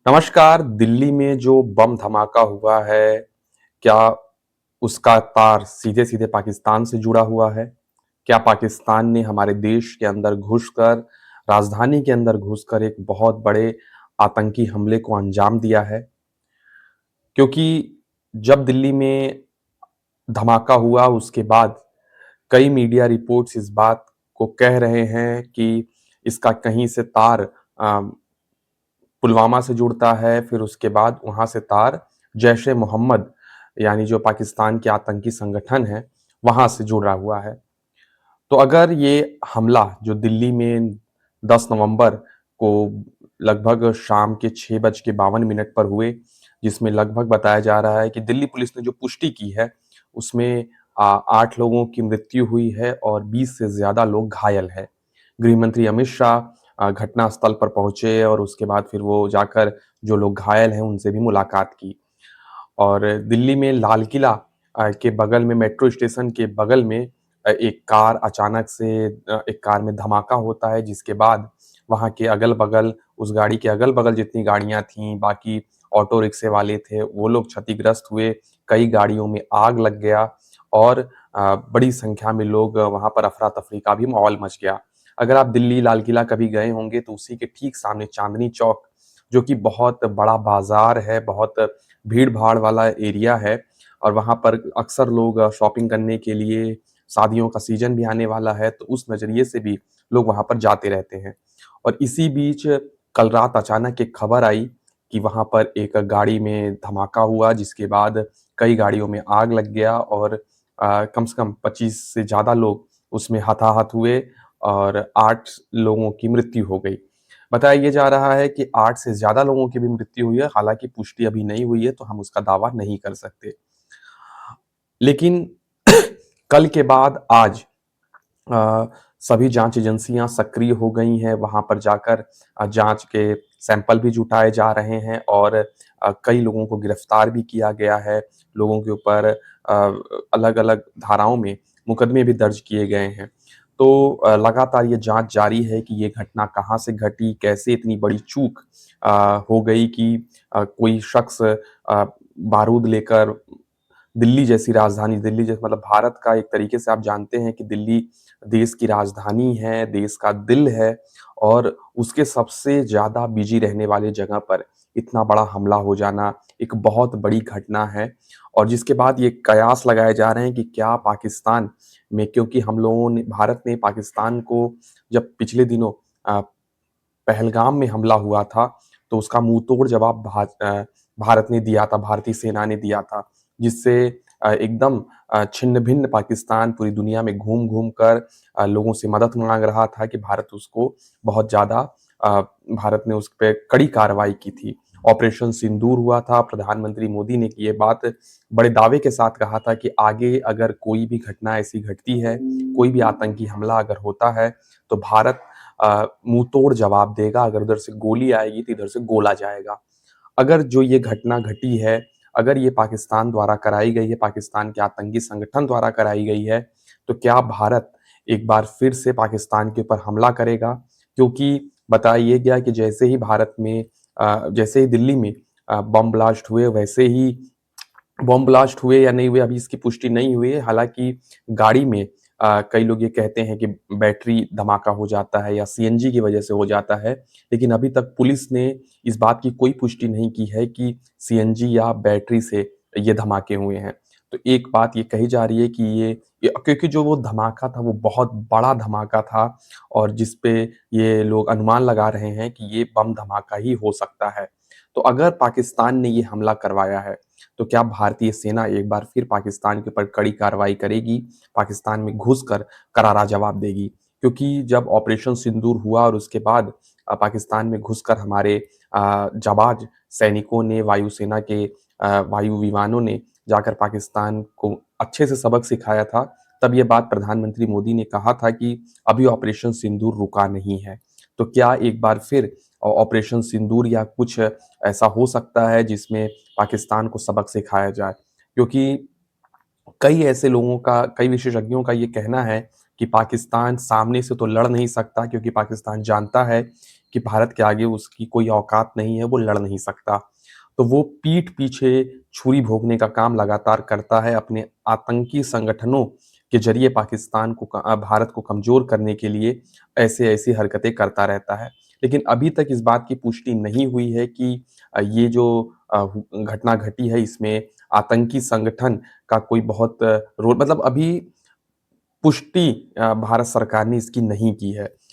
नमस्कार, दिल्ली में जो बम धमाका हुआ है, क्या उसका तार सीधे-सीधे पाकिस्तान से जुड़ा हुआ है? क्या पाकिस्तान ने हमारे देश के अंदर घुसकर, राजधानी के अंदर घुसकर एक बहुत बड़े आतंकी हमले को अंजाम दिया है? क्योंकि जब दिल्ली में धमाका हुआ, उसके बाद कई मीडिया रिपोर्ट्स इस बात को कह रहे हैं कि इसका कहीं से तार पुलवामा से जुड़ता है, फिर उसके बाद वहाँ से तार जैश-ए-मोहम्मद यानी जो पाकिस्तान के आतंकी संगठन है, वहाँ से जुड़ा हुआ है। तो अगर ये हमला जो दिल्ली में 10 नवंबर को लगभग शाम के 6:52 पर हुए, जिसमें लगभग बताया जा रहा है कि दिल्ली पुलिस ने जो पुष्टि की है, उसमें 8 लोगों की मृत्यु हुई है और 20 से ज़्यादा लोग घायल हैं। गृह मंत्री अमित शाह घटनास्थल पर पहुँचे और उसके बाद फिर वो जाकर जो लोग घायल हैं, उनसे भी मुलाकात की। और दिल्ली में लाल किला के बगल में मेट्रो स्टेशन के बगल में एक कार अचानक से एक कार में धमाका होता है जिसके बाद वहाँ के अगल-बगल उस गाड़ी के अगल-बगल जितनी गाड़ियाँ थीं, बाकी ऑटो रिक्शे वाले थे, वो लोग क्षतिग्रस्त हुए। कई गाड़ियों में आग लग गया और बड़ी संख्या में लोग वहाँ पर अफ़रा-तफ़री का भी माहौल मच गया। अगर आप दिल्ली लाल किला कभी गए होंगे तो उसी के ठीक सामने चांदनी चौक, जो कि बहुत बड़ा बाज़ार है, बहुत भीड़-भाड़ वाला एरिया है और वहाँ पर अक्सर लोग शॉपिंग करने के लिए शादियों का सीज़न भी आने वाला है, तो उस नज़रिए से भी लोग वहाँ पर जाते रहते हैं। और इसी बीच कल रात अचानक एक खबर आई कि वहाँ पर एक गाड़ी में धमाका हुआ, जिसके बाद कई गाड़ियों में आग लग गया और कम से कम 25 से ज़्यादा लोग उसमें हताहत हुए और 8 लोगों की मृत्यु हो गई। बताया ये जा रहा है कि 8 से ज़्यादा लोगों की भी मृत्यु हुई है, हालाँकि पुष्टि अभी नहीं हुई है, तो हम उसका दावा नहीं कर सकते। लेकिन कल के बाद आज अ, सभी जाँच एजेंसियाँ सक्रिय हो गई हैं, वहाँ पर जाकर जाँच के सैंपल भी जुटाए जा रहे हैं और कई लोगों को गिरफ्तार भी किया गया है। लोगों के ऊपर अलग-अलग धाराओं में मुकदमे भी दर्ज किए गए हैं। तो लगातार ये जाँच जारी है कि ये घटना कहाँ से घटी, कैसे इतनी बड़ी चूक हो गई कि कोई शख्स बारूद लेकर दिल्ली जैसी राजधानी, दिल्ली जैसे मतलब भारत का एक तरीके से आप जानते हैं कि दिल्ली देश की राजधानी है, देश का दिल है और उसके सबसे ज़्यादा बिज़ी रहने वाले जगह पर इतना बड़ा हमला हो जाना एक बहुत बड़ी घटना है। और जिसके बाद ये कयास लगाए जा रहे हैं कि क्या पाकिस्तान में, क्योंकि हम लोगों ने भारत ने पाकिस्तान को जब पिछले दिनों पहलगाम में हमला हुआ था, तो उसका मुँहतोड़ जवाब भारत ने दिया था, भारतीय सेना ने दिया था, जिससे एकदम छिन्न-भिन्न पाकिस्तान पूरी दुनिया में घूम-घूम कर लोगों से मदद माँग रहा था कि भारत उसको बहुत ज़्यादा अ, भारत ने उस पे कड़ी कार्रवाई की थी। ऑपरेशन सिंदूर हुआ था, प्रधानमंत्री मोदी ने ये बात बड़े दावे के साथ कहा था कि आगे अगर कोई भी घटना ऐसी घटती है, कोई भी आतंकी हमला अगर होता है, तो भारत मुँहतोड़ जवाब देगा, अगर उधर से गोली आएगी तो इधर से गोला जाएगा। अगर जो ये घटना घटी है, अगर ये पाकिस्तान द्वारा कराई गई है, पाकिस्तान के आतंकी संगठन द्वारा कराई गई है, तो क्या भारत एक बार फिर से पाकिस्तान के ऊपर हमला करेगा? क्योंकि बताया ये गया कि जैसे ही दिल्ली में बम ब्लास्ट हुए, वैसे ही बॉम्ब ब्लास्ट हुए या नहीं हुए अभी इसकी पुष्टि नहीं हुई है। हालाँकि गाड़ी में कई लोग ये कहते हैं कि बैटरी धमाका हो जाता है या सीएनजी की वजह से हो जाता है। लेकिन अभी तक पुलिस ने इस बात की कोई पुष्टि नहीं की है कि सीएनजी या बैटरी से ये धमाके हुए हैं। तो एक बात ये कही जा रही है कि ये क्योंकि जो वो धमाका था वो बहुत बड़ा धमाका था और जिस पे ये लोग अनुमान लगा रहे हैं कि ये बम धमाका ही हो सकता है। तो अगर पाकिस्तान ने ये हमला करवाया है, तो क्या भारतीय सेना एक बार फिर पाकिस्तान के ऊपर कड़ी कार्रवाई करेगी, पाकिस्तान में घुसकर करारा जवाब देगी? क्योंकि जब ऑपरेशन सिंदूर हुआ और उसके बाद पाकिस्तान में घुसकर हमारे जाबाज सैनिकों ने, वायुसेना के वायु विमानों ने जाकर पाकिस्तान को अच्छे से सबक सिखाया था, तब ये बात प्रधानमंत्री मोदी ने कहा था कि अभी ऑपरेशन सिंदूर रुका नहीं है। तो क्या एक बार फिर ऑपरेशन सिंदूर या कुछ ऐसा हो सकता है जिसमें पाकिस्तान को सबक सिखाया जाए? क्योंकि कई विशेषज्ञों का ये कहना है कि पाकिस्तान सामने से तो लड़ नहीं सकता क्योंकि पाकिस्तान जानता है कि भारत के आगे उसकी कोई औकात नहीं है, वो लड़ नहीं सकता। तो वो पीठ पीछे छुरी भोंकने का काम लगातार करता है, अपने आतंकी संगठनों के ज़रिए पाकिस्तान को भारत को कमज़ोर करने के लिए ऐसे-ऐसी हरकतें करता रहता है। लेकिन अभी तक इस बात की पुष्टि नहीं हुई है कि ये जो घटना घटी है इसमें आतंकी संगठन का कोई बहुत रोल मतलब अभी पुष्टि भारत सरकार ने इसकी नहीं की है।